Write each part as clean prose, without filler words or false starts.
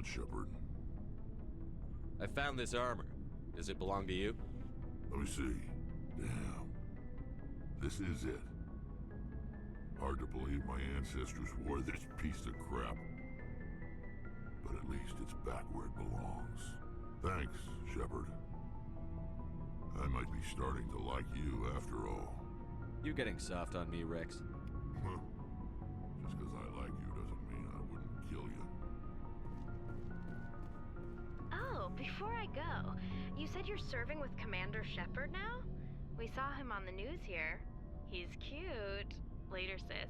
want, Shepard? I found this armor. Does it belong to you? Let me see. Damn. This is it. Hard to believe my ancestors wore this piece of crap. But at least it's back where it belongs. Thanks, Shepard. I might be starting to like you after all. You getting soft on me, Rex? Just because I like you doesn't mean I wouldn't kill you. Oh, before I go, you said you're serving with Commander Shepard now? We saw him on the news here. He's cute. Later, sis.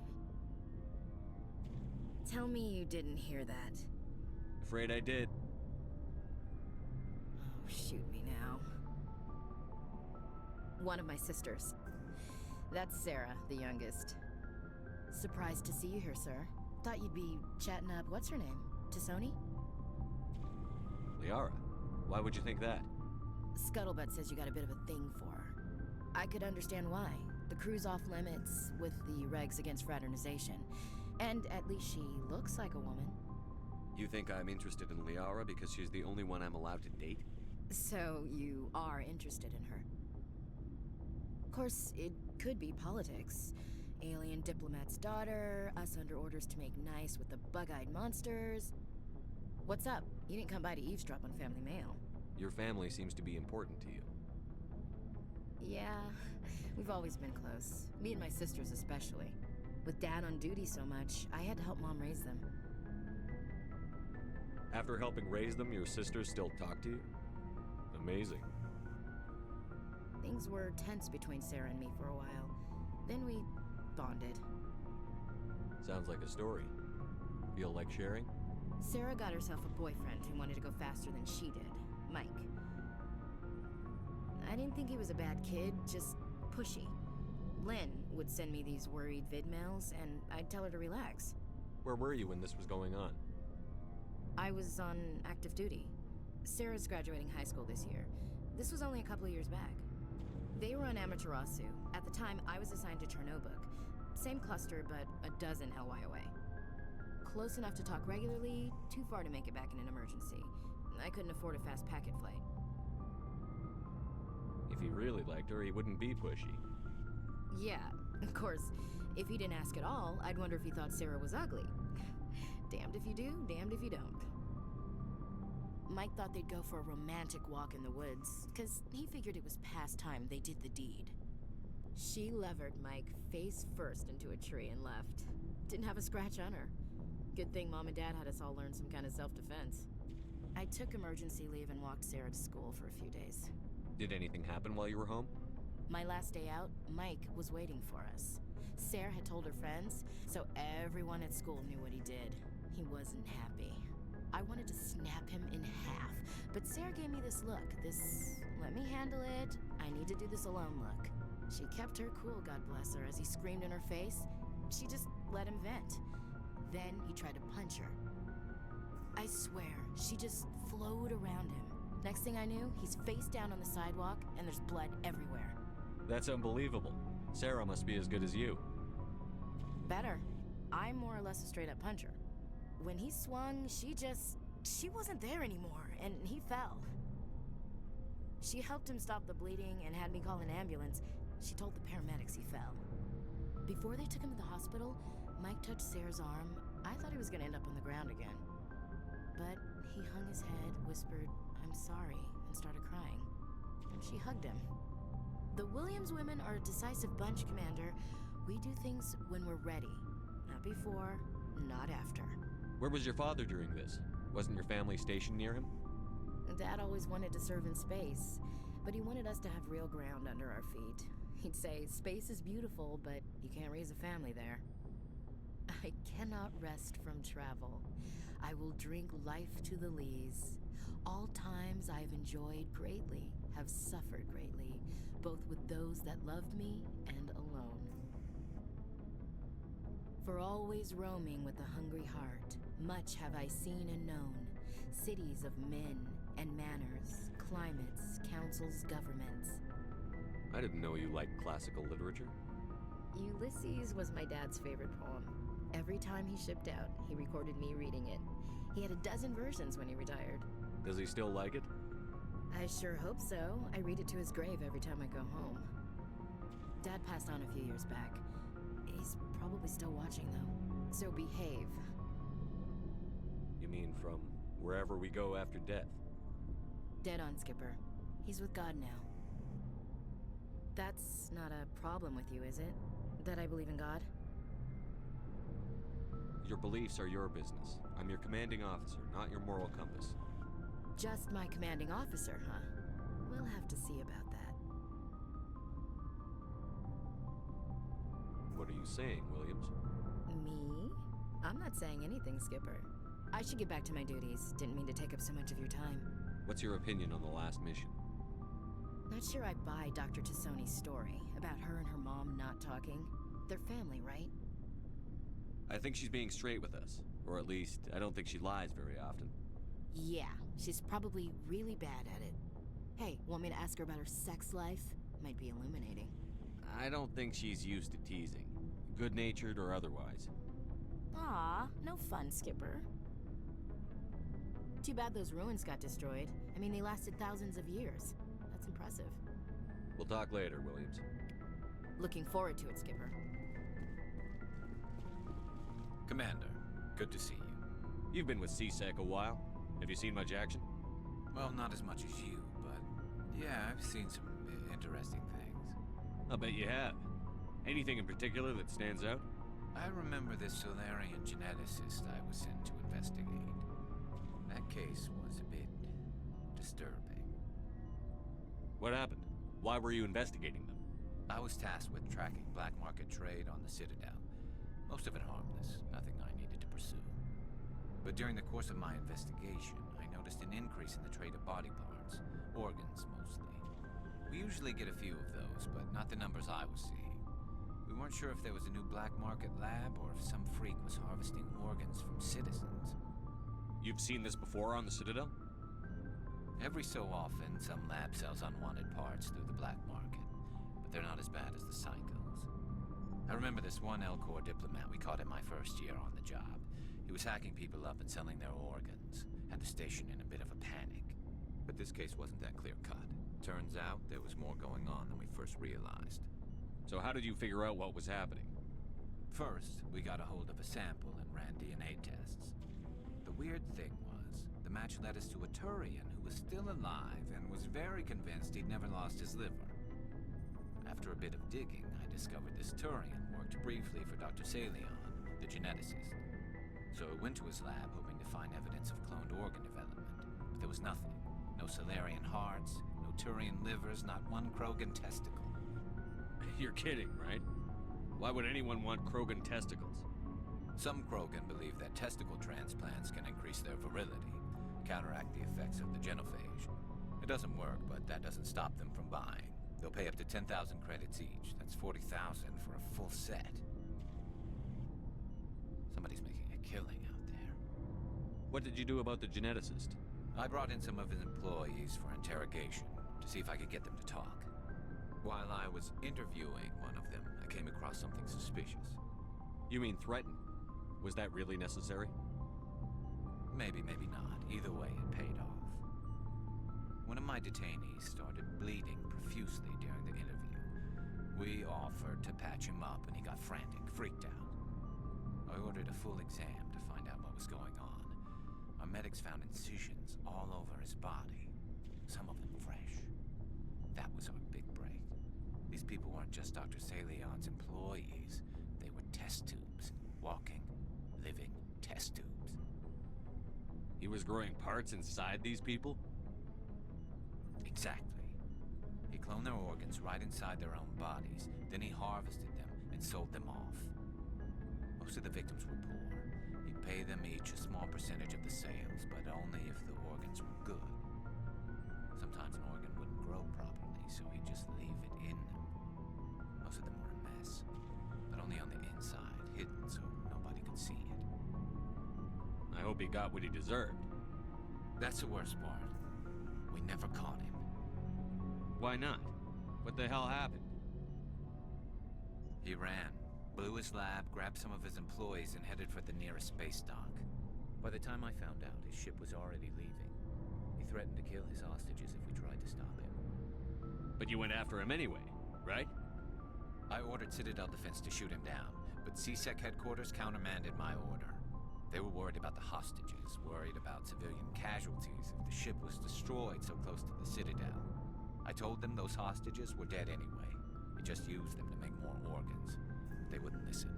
Tell me you didn't hear that. Afraid I did. Oh, shoot me now. One of my sisters. That's Sarah, the youngest. Surprised to see you here, sir. Thought you'd be chatting up, what's her name? Tisoni? Liara, why would you think that? Scuttlebutt says you got a bit of a thing for her. I could understand why. The crew's off limits with the regs against fraternization. And at least she looks like a woman. You think I'm interested in Liara because she's the only one I'm allowed to date? So you are interested in her. Of course, it could be politics. Alien diplomat's daughter, us under orders to make nice with the bug-eyed monsters. What's up? You didn't come by to eavesdrop on family mail. Your family seems to be important to you. Yeah, we've always been close. Me and my sisters especially. With Dad on duty so much, I had to help Mom raise them. After helping raise them, your sisters still talk to you? Amazing. Things were tense between Sarah and me for a while. Then we bonded. Sounds like a story. Feel like sharing? Sarah got herself a boyfriend who wanted to go faster than she did, Mike. I didn't think he was a bad kid, just pushy. Lynn would send me these worried vid mails, and I'd tell her to relax. Where were you when this was going on? I was on active duty. Sarah's graduating high school this year. This was only a couple of years back. They were on Amaterasu. At the time, I was assigned to Chernobog. Same cluster, but a dozen LY away. Close enough to talk regularly, too far to make it back in an emergency. I couldn't afford a fast packet flight. If he really liked her, he wouldn't be pushy. Yeah, of course. If he didn't ask at all, I'd wonder if he thought Sarah was ugly. Damned if you do, damned if you don't. Mike thought they'd go for a romantic walk in the woods, because he figured it was past time they did the deed. She levered Mike face first into a tree and left. Didn't have a scratch on her. Good thing Mom and Dad had us all learn some kind of self-defense. I took emergency leave and walked Sarah to school for a few days. Did anything happen while you were home? My last day out, Mike was waiting for us. Sarah had told her friends, so everyone at school knew what he did. He wasn't happy. I wanted to snap him in half, but Sarah gave me this look, this let me handle it, I need to do this alone look. She kept her cool, God bless her, as he screamed in her face. She just let him vent. Then he tried to punch her. I swear, she just flowed around him. Next thing I knew, he's face down on the sidewalk, and there's blood everywhere. That's unbelievable. Sarah must be as good as you. Better. I'm more or less a straight-up puncher. When he swung, she wasn't there anymore, and he fell. She helped him stop the bleeding and had me call an ambulance. She told the paramedics he fell. Before they took him to the hospital, Mike touched Sarah's arm. I thought he was gonna end up on the ground again. But he hung his head, whispered, "I'm sorry," and started crying. And she hugged him. The Williams women are a decisive bunch, Commander. We do things when we're ready. Not before, not after. Where was your father during this? Wasn't your family stationed near him? Dad always wanted to serve in space, but he wanted us to have real ground under our feet. He'd say, space is beautiful, but you can't raise a family there. I cannot rest from travel. I will drink life to the lees. All times I have enjoyed greatly, have suffered greatly, both with those that loved me and alone. For always roaming with a hungry heart, much have I seen and known, cities of men and manners, climates, councils, governments. I didn't know you liked classical literature. Ulysses was my dad's favorite poem. Every time he shipped out, he recorded me reading it. He had a dozen versions when he retired. Does he still like it? I sure hope so. I read it to his grave every time I go home. Dad passed on a few years back. He's probably still watching, though. So behave. You mean from wherever we go after death? Dead on, Skipper. He's with God now. That's not a problem with you, is it? That I believe in God? Your beliefs are your business. I'm your commanding officer, not your moral compass. Just my commanding officer, huh? We'll have to see about that. What are you saying, Williams? Me? I'm not saying anything, Skipper. I should get back to my duties. Didn't mean to take up so much of your time. What's your opinion on the last mission? Not sure I buy Dr. Tassoni's story about her and her mom not talking. They're family, right? I think she's being straight with us. Or at least, I don't think she lies very often. Yeah, she's probably really bad at it. Hey, want me to ask her about her sex life? Might be illuminating. I don't think she's used to teasing. Good-natured or otherwise. Aw, no fun, Skipper. Too bad those ruins got destroyed. I mean, they lasted thousands of years. That's impressive. We'll talk later, Williams. Looking forward to it, Skipper. Commander, good to see you. You've been with CSEC a while. Have you seen much action? Well, not as much as you, but yeah, I've seen some interesting things. I'll bet you have. Anything in particular that stands out? I remember this Solarian geneticist I was sent to investigate. That case was a bit disturbing. What happened? Why were you investigating them? I was tasked with tracking black market trade on the Citadel. Most of it harmless, nothing I needed to pursue. But during the course of my investigation, I noticed an increase in the trade of body parts, organs mostly. We usually get a few of those, but not the numbers I was seeing. We weren't sure if there was a new black market lab or if some freak was harvesting organs from citizens. You've seen this before on the Citadel? Every so often, some lab sells unwanted parts through the black market, but they're not as bad as the psychos. I remember this one L-Corps diplomat we caught in my first year on the job. He was hacking people up and selling their organs, had the station in a bit of a panic. But this case wasn't that clear-cut. Turns out there was more going on than we first realized. So how did you figure out what was happening? First, we got a hold of a sample and ran DNA tests. The weird thing was, the match led us to a Turian who was still alive and was very convinced he'd never lost his liver. After a bit of digging, I discovered this Turian worked briefly for Dr. Salion, the geneticist. So I went to his lab hoping to find evidence of cloned organ development, but there was nothing. No Solarian hearts, no Turian livers, not one Krogan testicle. You're kidding, right? Why would anyone want Krogan testicles? Some Krogan believe that testicle transplants can increase their virility, counteract the effects of the genophage. It doesn't work, but that doesn't stop them from buying. They'll pay up to 10,000 credits each. That's 40,000 for a full set. Somebody's making a killing out there. What did you do about the geneticist? I brought in some of his employees for interrogation to see if I could get them to talk. While I was interviewing one of them, I came across something suspicious. You mean threaten? Was that really necessary? Maybe, maybe not. Either way, it paid off. One of my detainees started bleeding profusely during the interview. We offered to patch him up and he got frantic, freaked out. I ordered a full exam to find out what was going on. Our medics found incisions all over his body, some of them fresh. That was our big break. These people weren't just Dr. Salion's employees. They were test tubes. Walking, living test tubes. He was growing parts inside these people? Exactly. He cloned their organs right inside their own bodies. Then he harvested them and sold them off. Most of the victims were poor. He'd pay them each a small percentage of the sales, but only if the organs were good. Sometimes an organ wouldn't grow properly, so he'd just leave it in them. Most of them were a mess, but only on the inside, hidden so nobody could see it. I hope he got what he deserved. That's the worst part. We never caught him. Why not? What the hell happened? He ran, blew his lab, grabbed some of his employees, and headed for the nearest space dock. By the time I found out, his ship was already leaving. He threatened to kill his hostages if we tried to stop him. But you went after him anyway, right? I ordered Citadel Defense to shoot him down, but CSEC headquarters countermanded my order. They were worried about the hostages, worried about civilian casualties if the ship was destroyed so close to the Citadel. I told them those hostages were dead anyway. We just used them to make more organs. They wouldn't listen.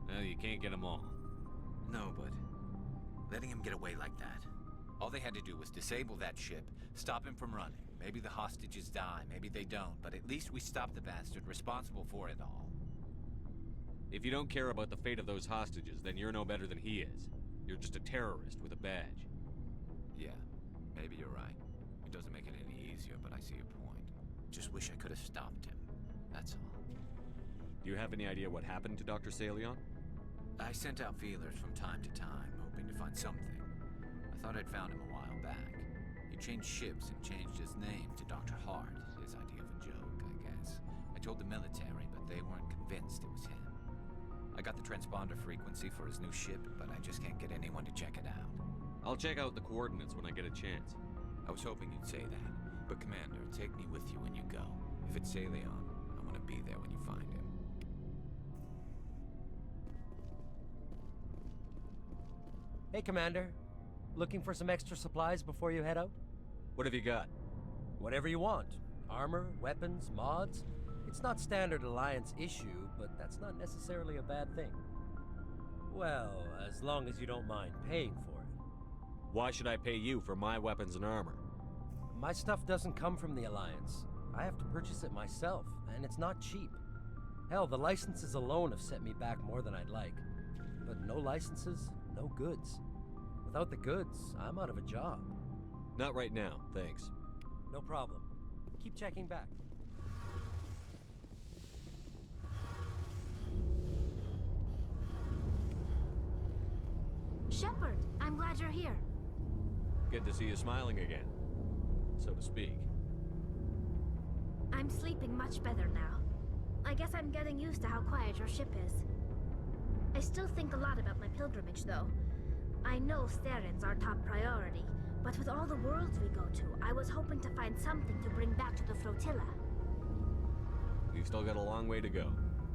Well, you can't get them all. No, but letting him get away like that. All they had to do was disable that ship, stop him from running. Maybe the hostages die, maybe they don't, but at least we stopped the bastard responsible for it all. If you don't care about the fate of those hostages, then you're no better than he is. You're just a terrorist with a badge. Yeah, maybe you're right. It doesn't make it any easier, but I see your point. Just wish I could have stopped him. That's all. Do you have any idea what happened to Dr. Salion? I sent out feelers from time to time, hoping to find something. I thought I'd found him a while back. He changed ships and changed his name to Dr. Hart, his idea of a joke, I guess. I told the military, but they weren't convinced it was him. I got the transponder frequency for his new ship, but I just can't get anyone to check it out. I'll check out the coordinates when I get a chance. I was hoping you'd say that, but Commander, take me with you when you go. If it's Salion, I want to be there when you find him. Hey, Commander. Looking for some extra supplies before you head out? What have you got? Whatever you want. Armor, weapons, mods. It's not standard Alliance issue, but that's not necessarily a bad thing. Well, as long as you don't mind paying for it. Why should I pay you for my weapons and armor? My stuff doesn't come from the Alliance. I have to purchase it myself, and it's not cheap. Hell, the licenses alone have set me back more than I'd like. But no licenses, no goods. Without the goods, I'm out of a job. Not right now, thanks. No problem. Keep checking back. Shepard, I'm glad you're here. Good to see you smiling again, so to speak. I'm sleeping much better now. I guess I'm getting used to how quiet your ship is. I still think a lot about my pilgrimage, though. I know Steren's our top priority, but with all the worlds we go to, I was hoping to find something to bring back to the flotilla. We've still got a long way to go.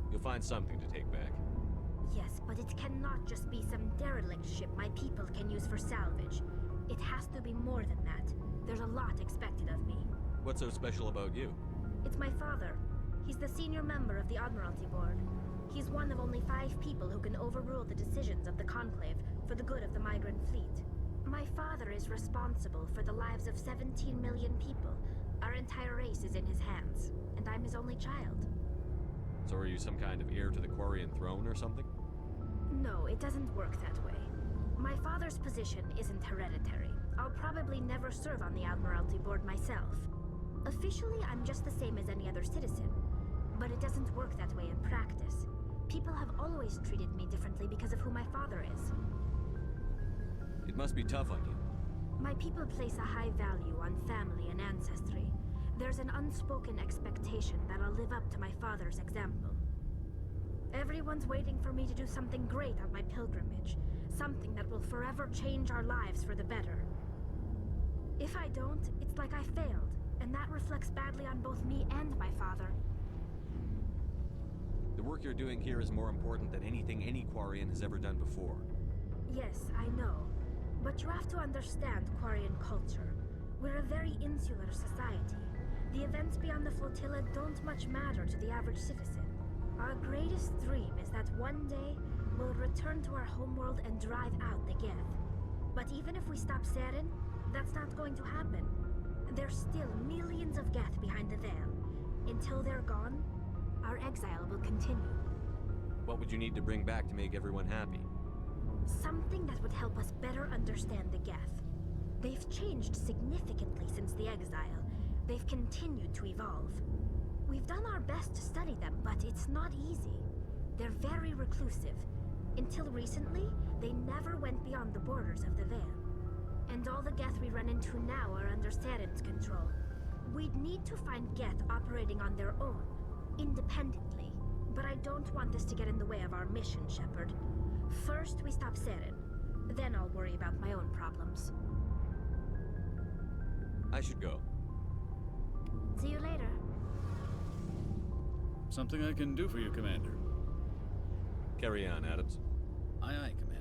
You'll find something to take back. Yes, but it cannot just be some derelict ship my people can use for salvage. It has to be more than that. There's a lot expected of me. What's so special about you? It's my father. He's the senior member of the Admiralty Board. He's one of only 5 people who can overrule the decisions of the Conclave for the good of the migrant fleet. My father is responsible for the lives of 17 million people. Our entire race is in his hands, and I'm his only child. So are you some kind of heir to the Quarian throne or something? No, it doesn't work that way. My father's position isn't hereditary. I'll probably never serve on the Admiralty Board myself. Officially, I'm just the same as any other citizen. But it doesn't work that way in practice. People have always treated me differently because of who my father is. It must be tough on you. My people place a high value on family and ancestry. There's an unspoken expectation that I'll live up to my father's example. Everyone's waiting for me to do something great on my pilgrimage. Something that will forever change our lives for the better. If I don't, it's like I failed, and that reflects badly on both me and my father. The work you're doing here is more important than anything any Quarian has ever done before. Yes, I know. But you have to understand Quarian culture. We're a very insular society. The events beyond the flotilla don't much matter to the average citizen. Our greatest dream is that one day we'll return to our homeworld and drive out the Geth. But even if we stop Seren, that's not going to happen. There's still millions of Geth behind the veil. Until they're gone, our exile will continue. What would you need to bring back to make everyone happy? Something that would help us better understand the Geth. They've changed significantly since the exile. They've continued to evolve. We've done our best to study them, but it's not easy. They're very reclusive. Until recently, they never went beyond the borders of the Veil. And all the Geth we run into now are under Seren's control. We'd need to find Geth operating on their own, independently. But I don't want this to get in the way of our mission, Shepard. First, we stop Seren. Then I'll worry about my own problems. I should go. See you later. Something I can do for you, Commander. Carry on, Adams. Aye, aye, Commander.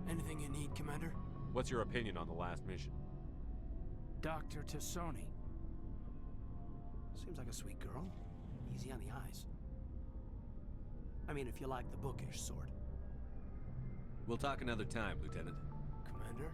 Anything you need, Commander? What's your opinion on the last mission? Dr. Tassoni. Seems like a sweet girl. Easy on the eyes. I mean, if you like the bookish sort. We'll talk another time, Lieutenant. Commander?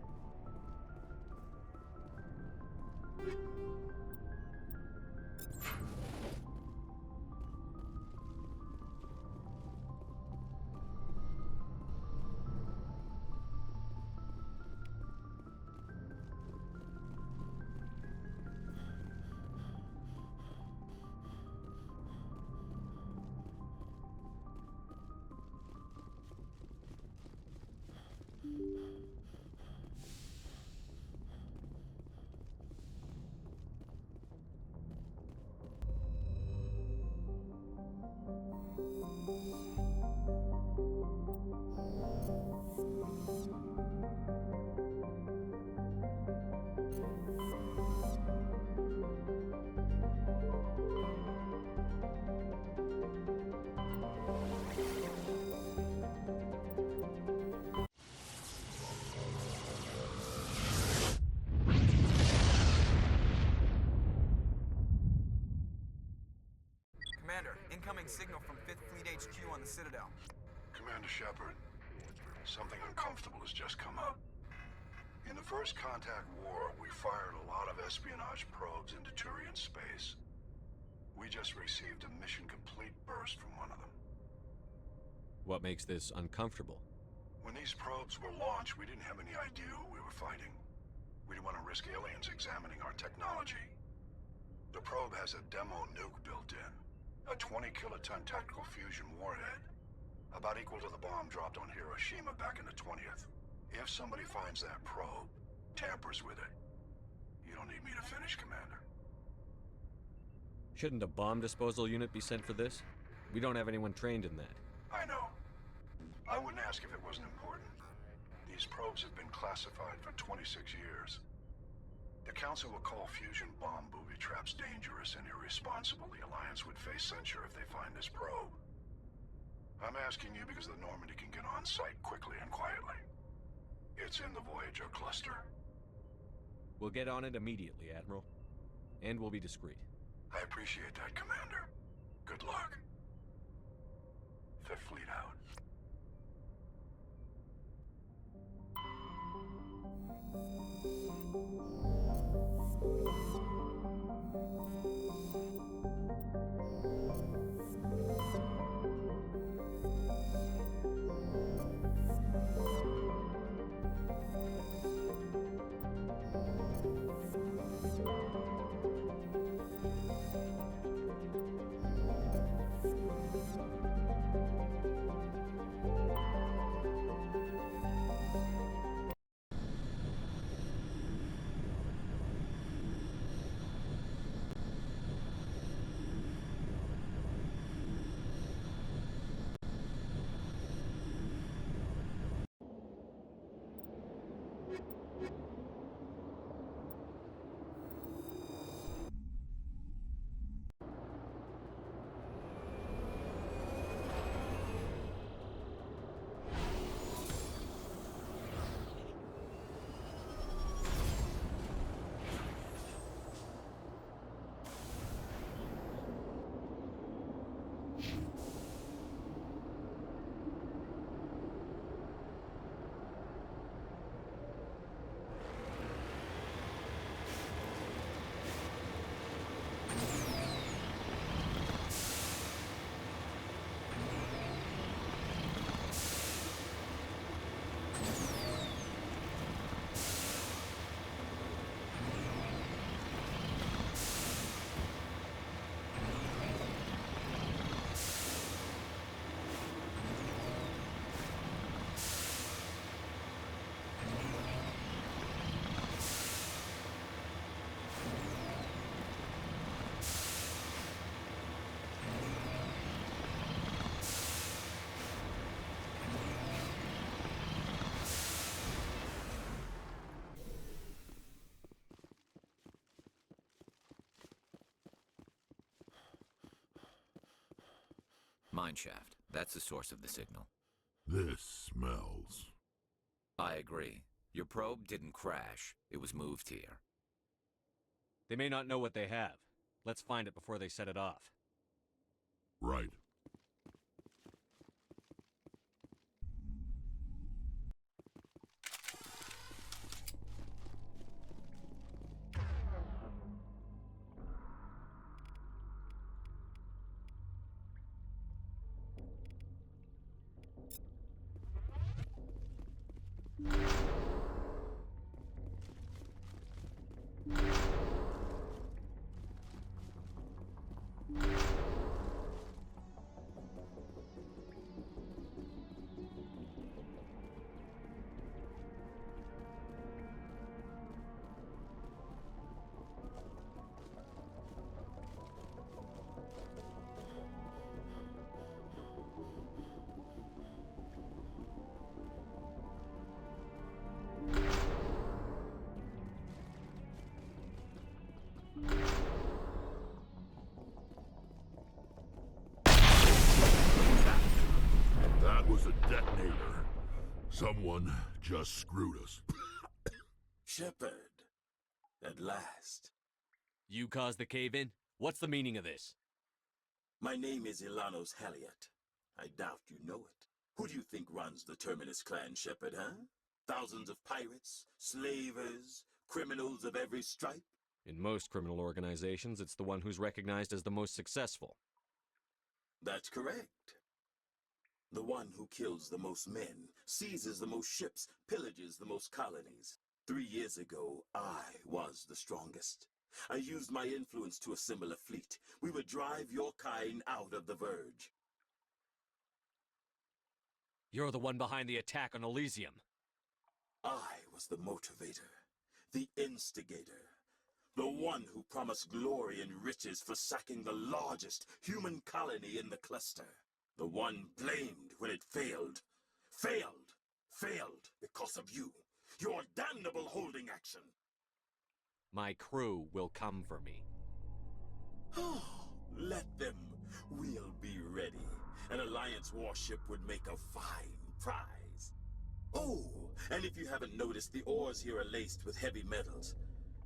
Commander, incoming signal from 5th Fleet HQ on the Citadel. Commander Shepard, something uncomfortable has just come up. In the First Contact War, we fired a lot of espionage probes into Turian space. We just received a mission complete burst from one of them. What makes this uncomfortable? When these probes were launched, we didn't have any idea who we were fighting. We didn't want to risk aliens examining our technology. The probe has a demo nuke built in. A 20-kiloton tactical fusion warhead. About equal to the bomb dropped on Hiroshima back in the 20th. If somebody finds that probe, tampers with it, you don't need me to finish, Commander. Shouldn't a bomb disposal unit be sent for this? We don't have anyone trained in that. I know. I wouldn't ask if it wasn't important. These probes have been classified for 26 years. The Council will call fusion bomb booby traps dangerous and irresponsible. The Alliance would face censure if they find this probe. I'm asking you because the Normandy can get on site quickly and quietly. It's in the Voyager cluster. We'll get on it immediately, Admiral. And we'll be discreet. I appreciate that, Commander. Good luck. Fifth Fleet out. Mineshaft. That's the source of the signal. This smells. I agree. Your probe didn't crash. It was moved here. They may not know what they have. Let's find it before they set it off. Right. That was a detonator. Someone just screwed us. Shepard. At last. You caused the cave-in? What's the meaning of this? My name is Ilanos Halliot. I doubt you know it. Who do you think runs the Terminus clan, Shepard, huh? Thousands of pirates, slavers, criminals of every stripe? In most criminal organizations, it's the one who's recognized as the most successful. That's correct. The one who kills the most men, seizes the most ships, pillages the most colonies. 3 years ago, I was the strongest. I used my influence to assemble a fleet. We would drive your kind out of the Verge. You're the one behind the attack on Elysium. I was the motivator, the instigator, the one who promised glory and riches for sacking the largest human colony in the cluster. The one blamed when it failed. Failed because of you. Your damnable holding action. My crew will come for me. Oh, let them. We'll be ready. An Alliance warship would make a fine prize. Oh, and if you haven't noticed, the ores here are laced with heavy metals.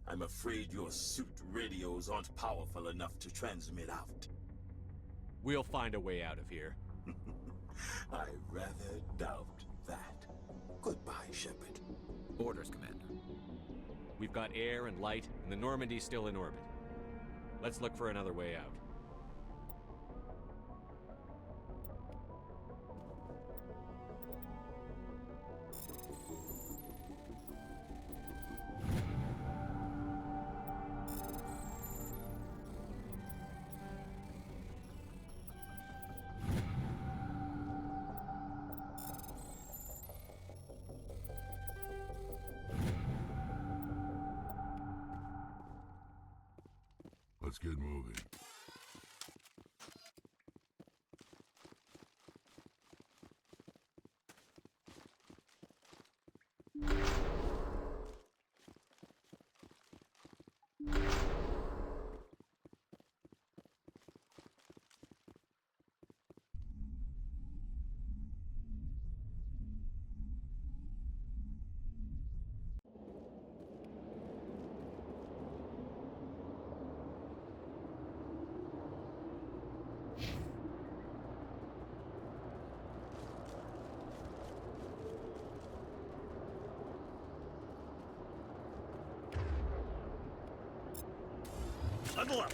I'm afraid your suit radios aren't powerful enough to transmit out. We'll find a way out of here. I rather doubt that. Goodbye, Shepard. Orders, Commander. We've got air and light, and the Normandy's still in orbit. Let's look for another way out. Let's get moving. Huddle up!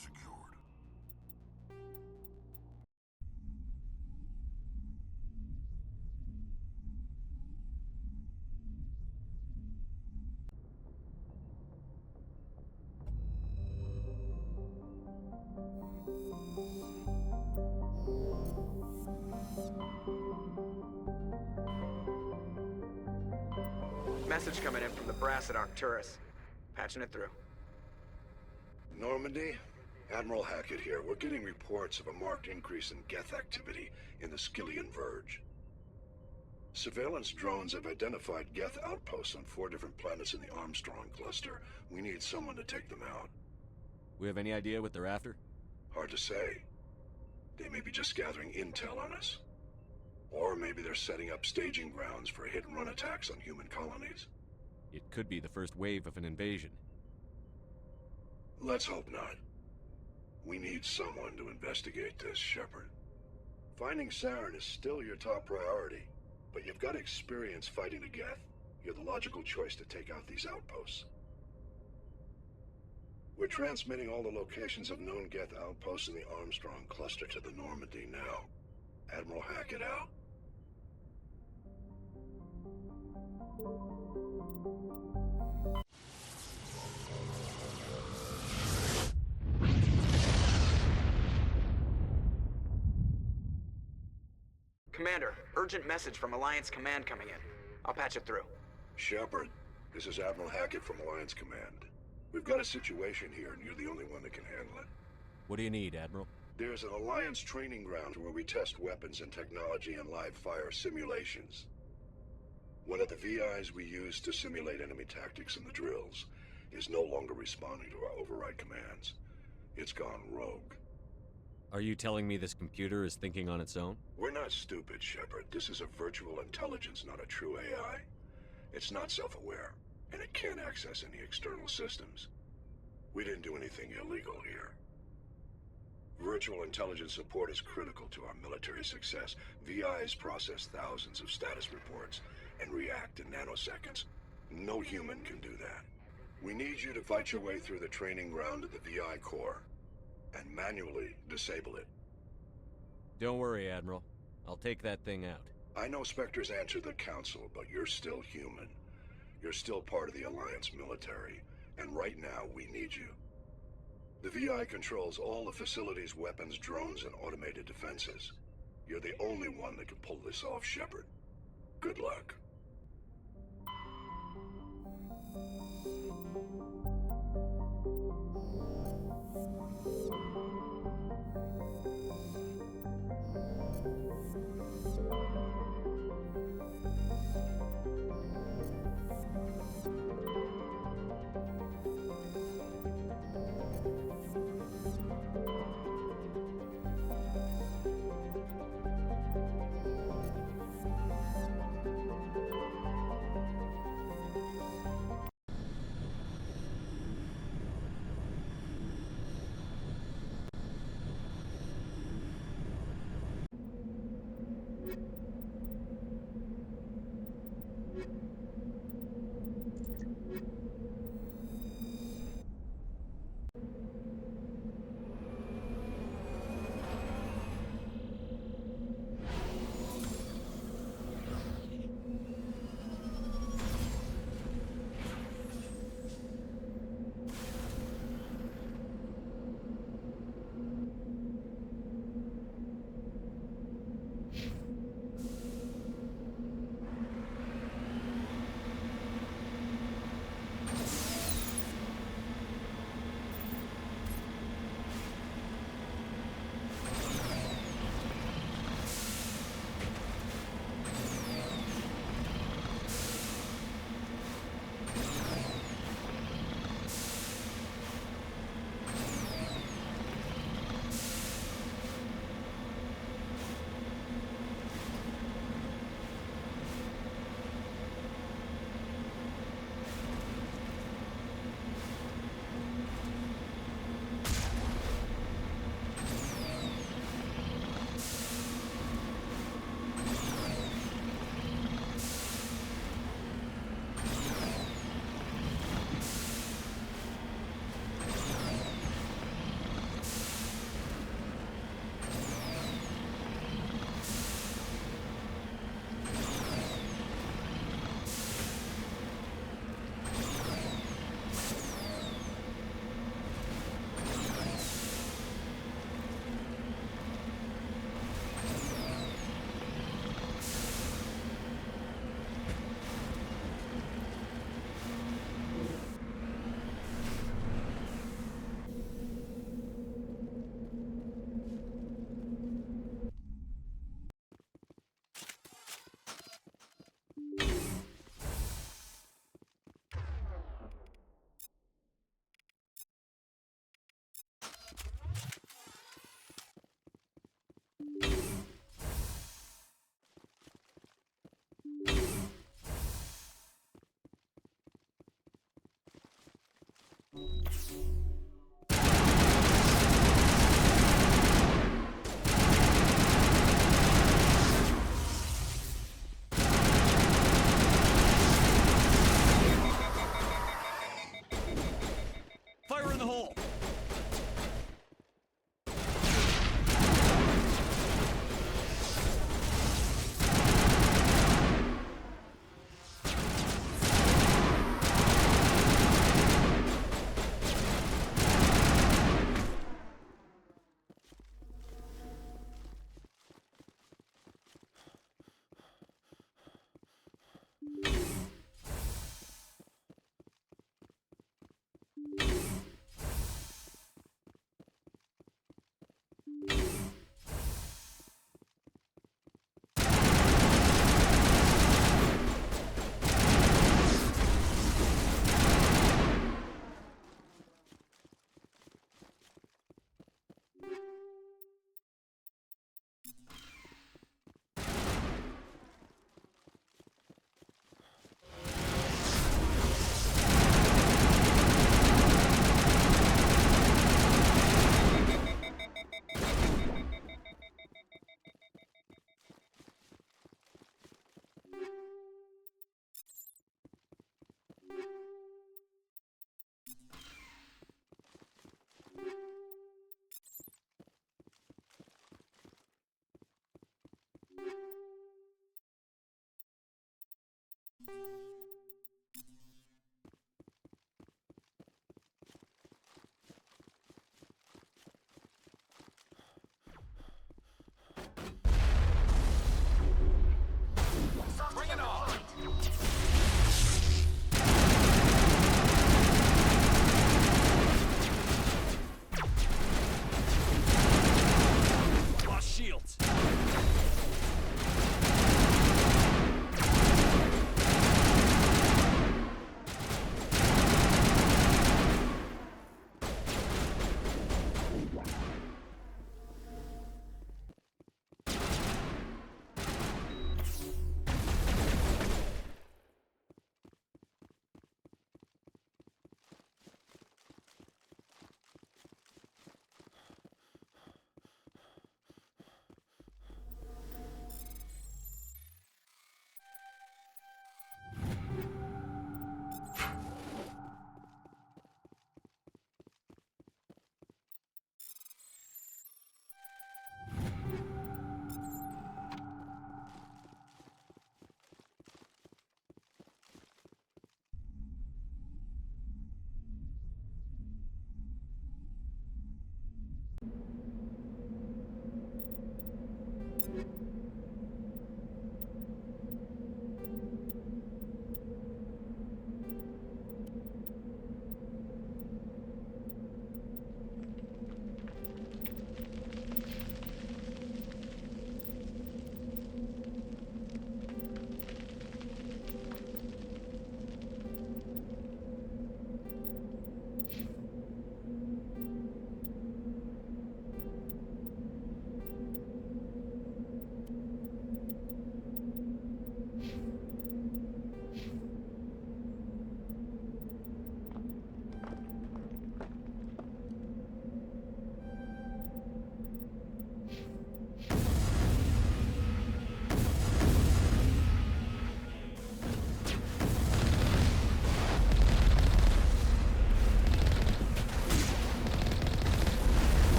secured. Message coming in from the brass at Arcturus. Patching it through. Normandy? Admiral Hackett here. We're getting reports of a marked increase in Geth activity in the Skillian Verge. Surveillance drones have identified Geth outposts on 4 different planets in the Armstrong cluster. We need someone to take them out. We have any idea what they're after? Hard to say. They may be just gathering intel on us. Or maybe they're setting up staging grounds for hit-and-run attacks on human colonies. It could be the first wave of an invasion. Let's hope not. We need someone to investigate this, Shepard. Finding Saren is still your top priority, but you've got experience fighting the Geth. You're the logical choice to take out these outposts. We're transmitting all the locations of known Geth outposts in the Armstrong cluster to the Normandy now. Admiral Hackett out. Commander, urgent message from Alliance Command coming in. I'll patch it through. Shepard, this is Admiral Hackett from Alliance Command. We've got a situation here, and you're the only one that can handle it. What do you need, Admiral? There's an Alliance training ground where we test weapons and technology in live fire simulations. One of the VIs we use to simulate enemy tactics in the drills is no longer responding to our override commands. It's gone rogue. Are you telling me this computer is thinking on its own? We're not stupid, Shepard. This is a virtual intelligence, not a true AI. It's not self-aware, and it can't access any external systems. We didn't do anything illegal here. Virtual intelligence support is critical to our military success. VIs process thousands of status reports and react in nanoseconds. No human can do that. We need you to fight your way through the training ground of the VI core and manually disable it. Don't worry, Admiral. I'll take that thing out. I know Spectres answer the Council, but you're still human. You're still part of the Alliance military, and right now we need you. The VI controls all the facilities, weapons, drones, and automated defenses. You're the only one that can pull this off, Shepard. Good luck.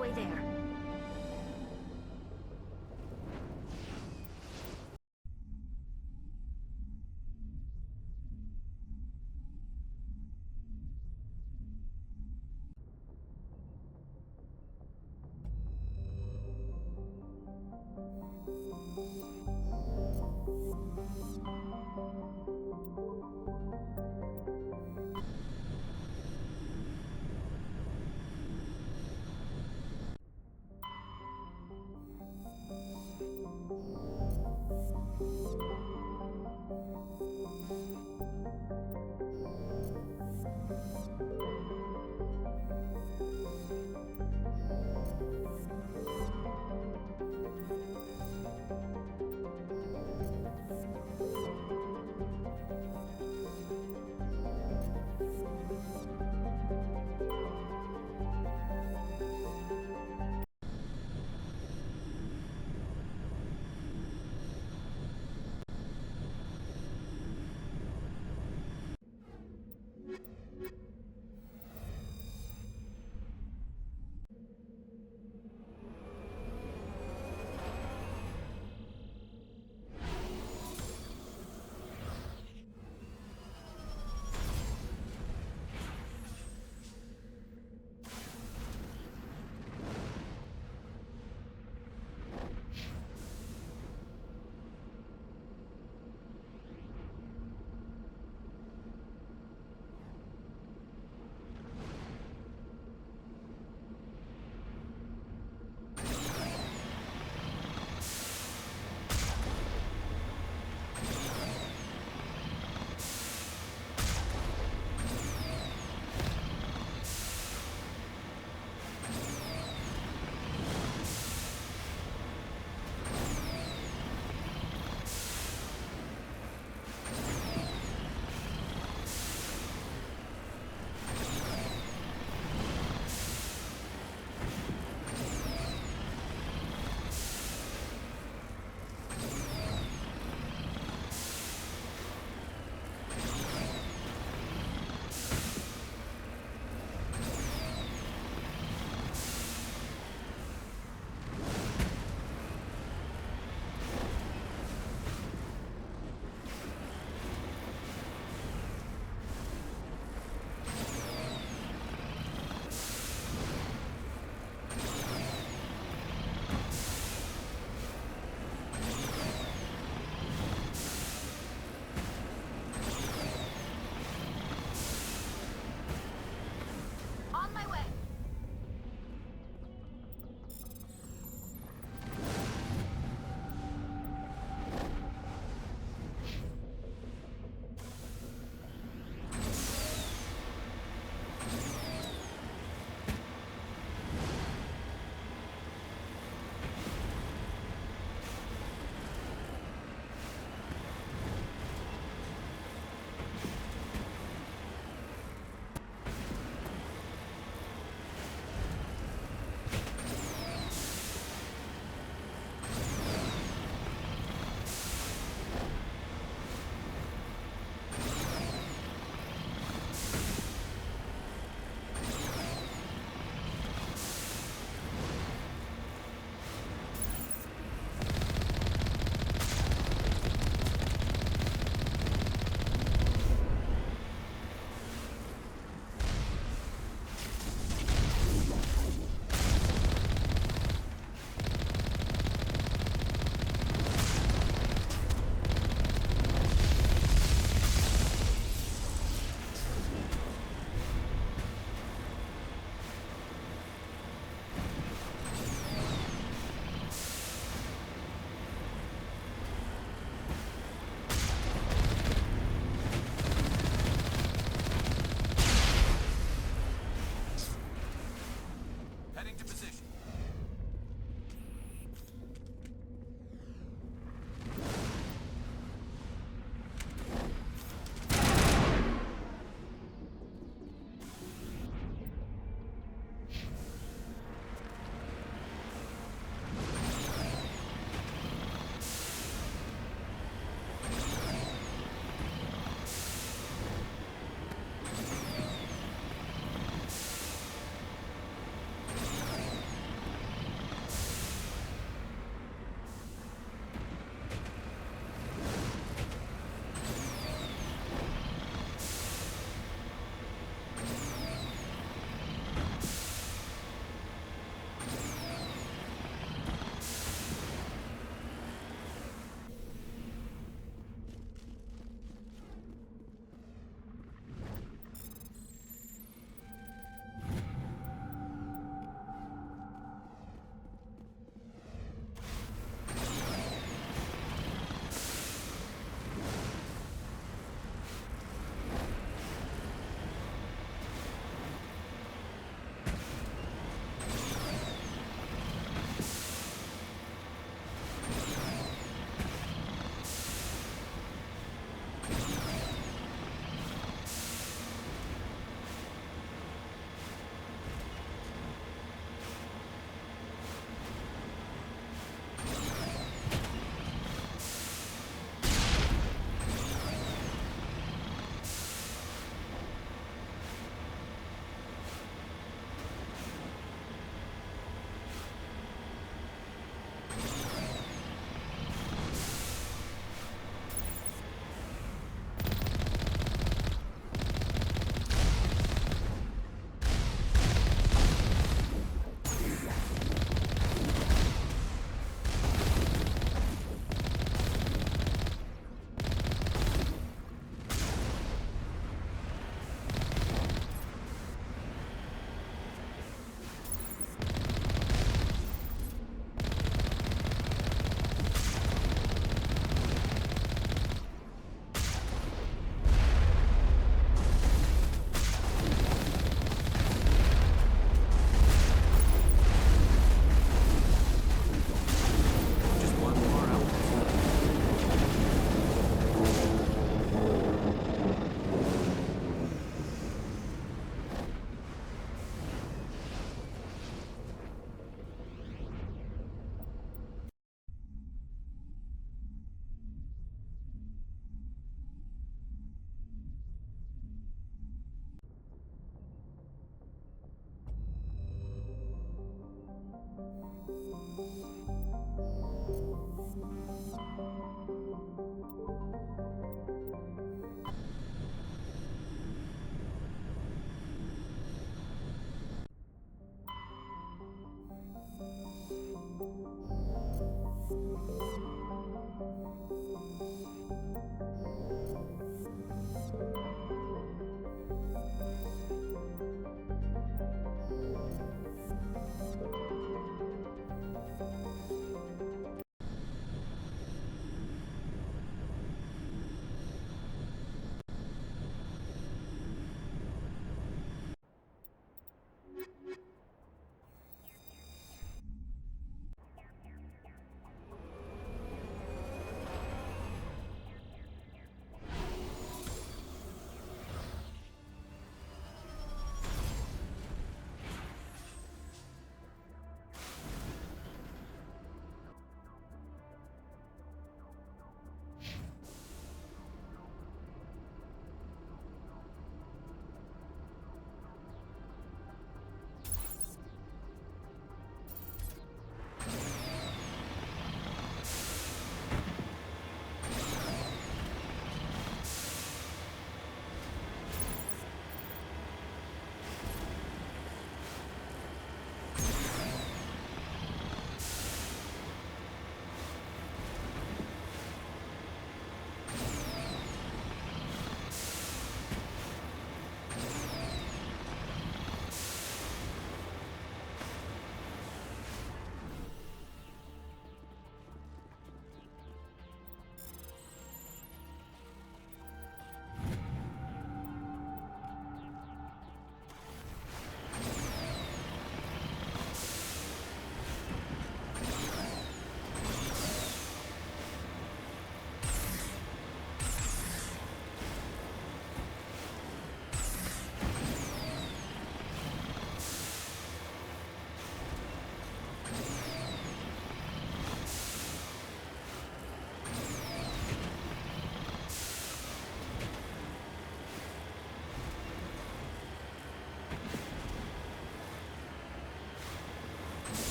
halfway there.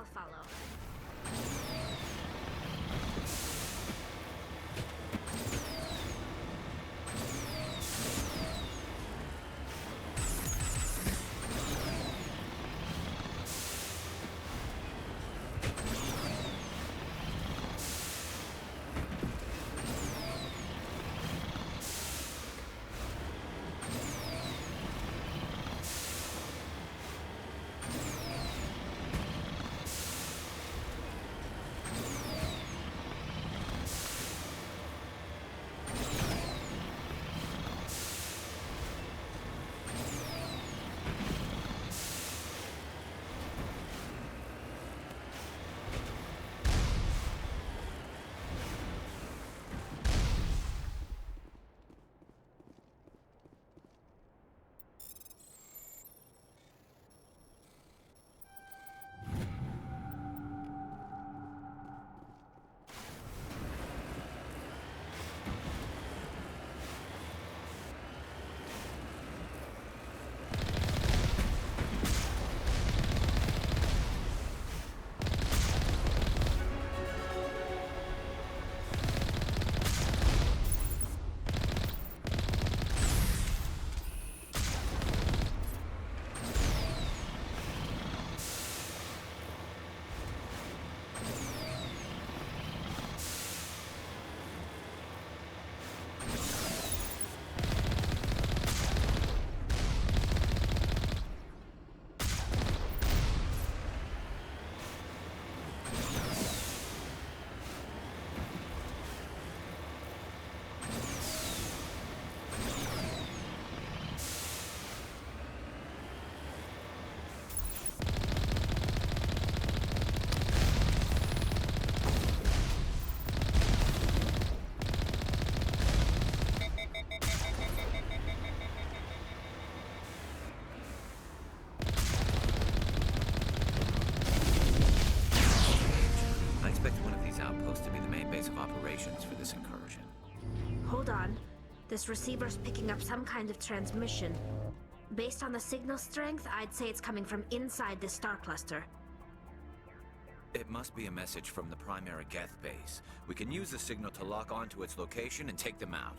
I'll follow. Hold on. This receiver's picking up some kind of transmission. Based on the signal strength, I'd say it's coming from inside this star cluster. It must be a message from the primary GETH base. We can use the signal to lock onto its location and take them out.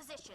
position.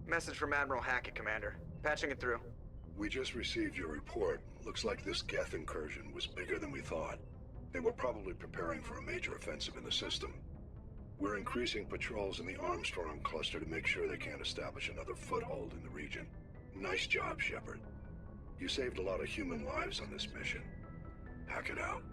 Message from Admiral Hackett, Commander. Patching it through. We just received your report. Looks like this GETH incursion was bigger than we thought. They were probably preparing for a major offensive in the system. We're increasing patrols in the Armstrong cluster to make sure they can't establish another foothold in the region. Nice job, Shepard. You saved a lot of human lives on this mission. Hack it out.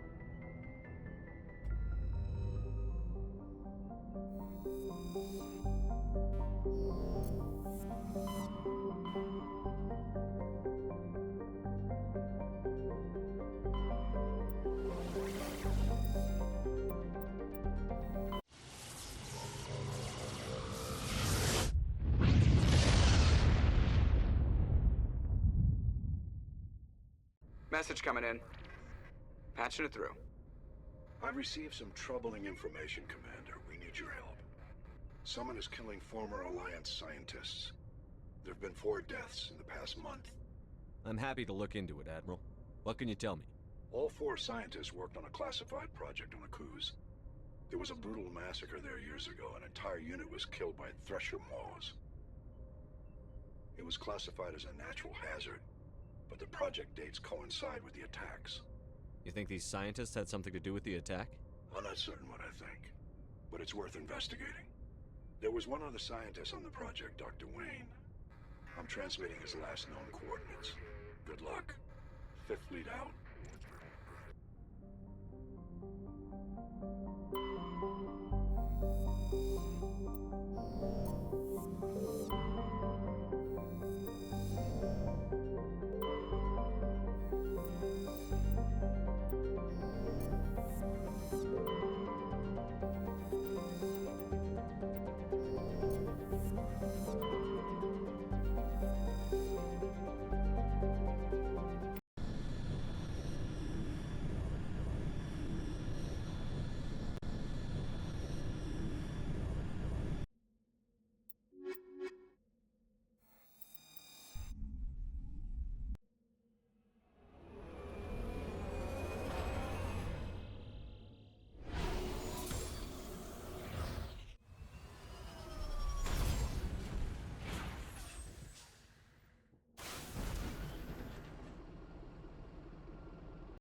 Message coming in. Patching it through. I've received some troubling information, Commander. We need your help. Someone is killing former Alliance scientists. There have been 4 deaths in the past month. I'm happy to look into it, Admiral. What can you tell me? All 4 scientists worked on a classified project on Akuz. There was a brutal massacre there years ago. An entire unit was killed by thresher maws. It was classified as a natural hazard, but the project dates coincide with the attacks. You think these scientists had something to do with the attack? I'm not certain what I think, but it's worth investigating. There was one other scientist on the project, Dr. Wayne. I'm transmitting his last known coordinates. Good luck. 5th Fleet out.